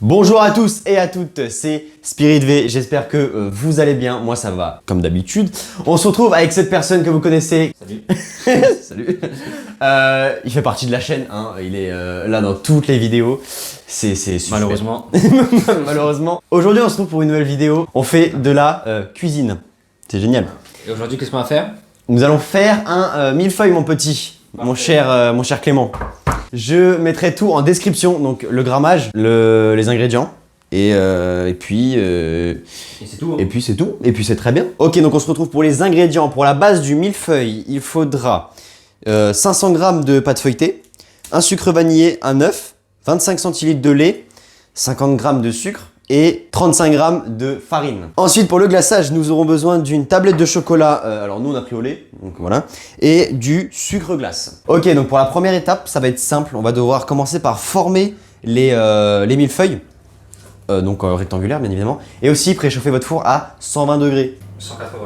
Bonjour à tous et à toutes, c'est Spirit V, j'espère que vous allez bien, moi ça va comme d'habitude. On se retrouve avec cette personne que vous connaissez. Salut. Salut. Il fait partie de la chaîne, hein. Il est là dans toutes les vidéos. C'est super. Malheureusement. Malheureusement. Aujourd'hui on se retrouve pour une nouvelle vidéo, on fait de la cuisine. C'est génial. Et aujourd'hui, qu'est-ce qu'on va faire? Nous allons faire un millefeuille mon petit, mon cher Clément. Je mettrai tout en description, donc le grammage, les ingrédients, et puis... Et c'est tout. Hein. Et puis c'est tout, et puis c'est très bien. Ok, donc on se retrouve pour les ingrédients. Pour la base du millefeuille, il faudra 500 g de pâte feuilletée, un sucre vanillé, un œuf, 25 centilitres de lait, 50 g de sucre, et 35 g de farine. Ensuite, pour le glaçage, nous aurons besoin d'une tablette de chocolat, alors nous on a pris au lait, donc voilà, et du sucre glace. Ok, donc pour la première étape, ça va être simple, on va devoir commencer par former les millefeuilles, donc rectangulaires bien évidemment, et aussi préchauffer votre four à 120 degrés. 180.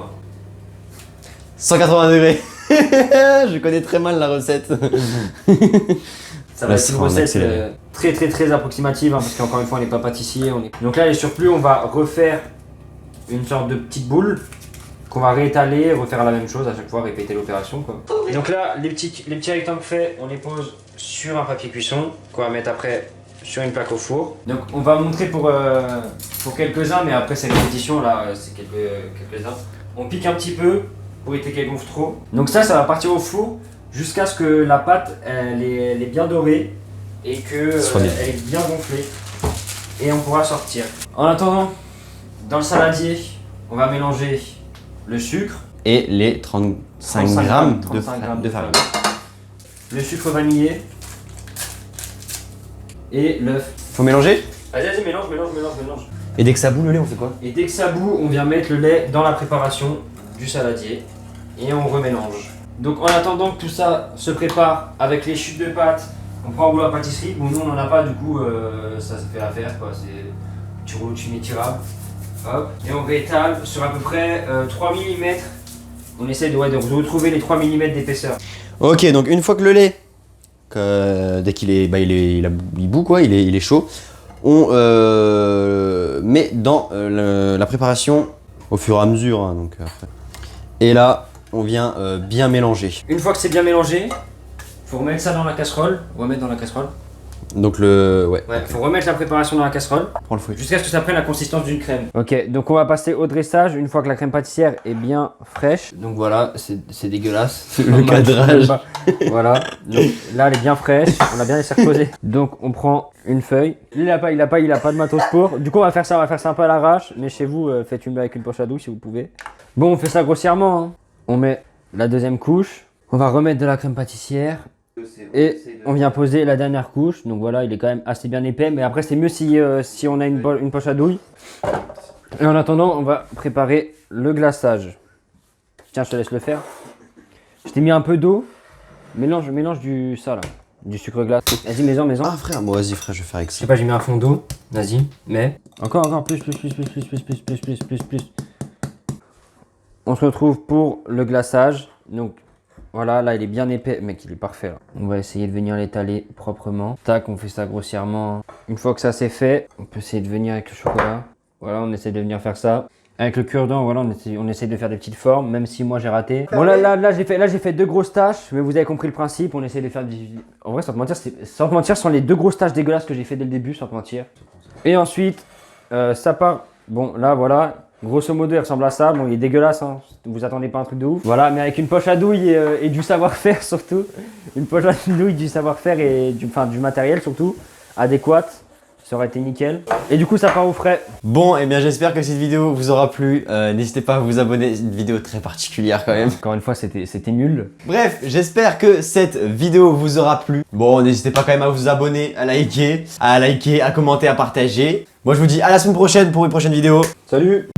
180 degrés. Je connais très mal la recette. Ça va être une recette très approximative, hein, parce qu'encore une fois on n'est pas pâtissier. Donc là les surplus, on va refaire une sorte de petite boule qu'on va réétaler, refaire la même chose à chaque fois, répéter l'opération quoi. Donc là les petits rectangles faits, on les pose sur un papier cuisson qu'on va mettre après sur une plaque au four. Donc on va montrer pour quelques-uns, mais après cette répétition là, c'est quelques-uns. On pique un petit peu pour éviter qu'elle gonfle trop. Donc ça va partir au four jusqu'à ce que la pâte elle est bien dorée et que elle est bien gonflée, et on pourra sortir. En attendant, dans le saladier, on va mélanger le sucre Et les 35 g de farine. Le sucre vanillé et l'œuf. Faut mélanger? Vas-y, mélange. Et dès que ça bout le lait, on fait quoi? Et dès que ça bout, on vient mettre le lait dans la préparation du saladier et on remélange. Donc en attendant que tout ça se prépare avec les chutes de pâte, on prend un rouleau à pâtisserie. Bon, nous on n'en a pas, du coup ça se fait l'affaire quoi. C'est tu rouleau de fumée tirable. Hop. Et on réétale sur à peu près 3 mm. On essaie de retrouver les 3 mm d'épaisseur. Ok, donc une fois que le lait, dès qu'il est, il bout quoi, il est chaud, on met dans la préparation au fur et à mesure. Hein, donc, après. Et là, on vient bien mélanger. Une fois que c'est bien mélangé, faut remettre ça dans la casserole. Donc Ouais, faut remettre la préparation dans la casserole. Prends le fouet. Jusqu'à ce que ça prenne la consistance d'une crème. Ok, donc on va passer au dressage une fois que la crème pâtissière est bien fraîche. Donc voilà, c'est dégueulasse. Le cadrage. Voilà, donc là elle est bien fraîche, on a bien laissé reposer. Donc on prend une feuille. Il a pas de matos pour. Du coup on va faire ça un peu à l'arrache. Mais chez vous, faites une avec une poche à douille si vous pouvez. Bon, on fait ça grossièrement. Hein. On met la deuxième couche. On va remettre de la crème pâtissière. Et on vient poser la dernière couche, donc voilà, il est quand même assez bien épais, mais après c'est mieux si on a une poche à douille. Et en attendant, on va préparer le glaçage. Tiens, je te laisse le faire. Je t'ai mis un peu d'eau, mélange du sucre glace. Vas-y, mets-en. Ah frère, moi vas-y frère, je vais faire avec Je ça. sais pas, j'ai mis un fond d'eau, vas-y, mais encore, plus. On se retrouve pour le glaçage, donc voilà, là il est bien épais, mec il est parfait là. On va essayer de venir l'étaler proprement. Tac, on fait ça grossièrement. Une fois que ça c'est fait, on peut essayer de venir avec le chocolat. Voilà, on essaie de venir faire ça. Avec le cure-dent, voilà, on essaie de faire des petites formes, même si moi j'ai raté. Bon là j'ai fait deux grosses tâches, mais vous avez compris le principe, on essaie de faire des... En vrai, sans te mentir, ce sont les deux grosses tâches dégueulasses que j'ai fait dès le début, sans te mentir. Et ensuite, ça part, bon là voilà. Grosso modo, il ressemble à ça. Bon, il est dégueulasse, hein. Vous attendez pas un truc de ouf. Voilà, mais avec une poche à douille et du savoir-faire surtout. Une poche à douille, du savoir-faire et du matériel surtout adéquat. Ça aurait été nickel. Et du coup, ça part au frais. Bon, et bien j'espère que cette vidéo vous aura plu. N'hésitez pas à vous abonner. C'est une vidéo très particulière quand même. Encore une fois, c'était nul. Bref, j'espère que cette vidéo vous aura plu. Bon, n'hésitez pas quand même à vous abonner, à liker, à commenter, à partager. Moi, je vous dis à la semaine prochaine pour une prochaine vidéo. Salut!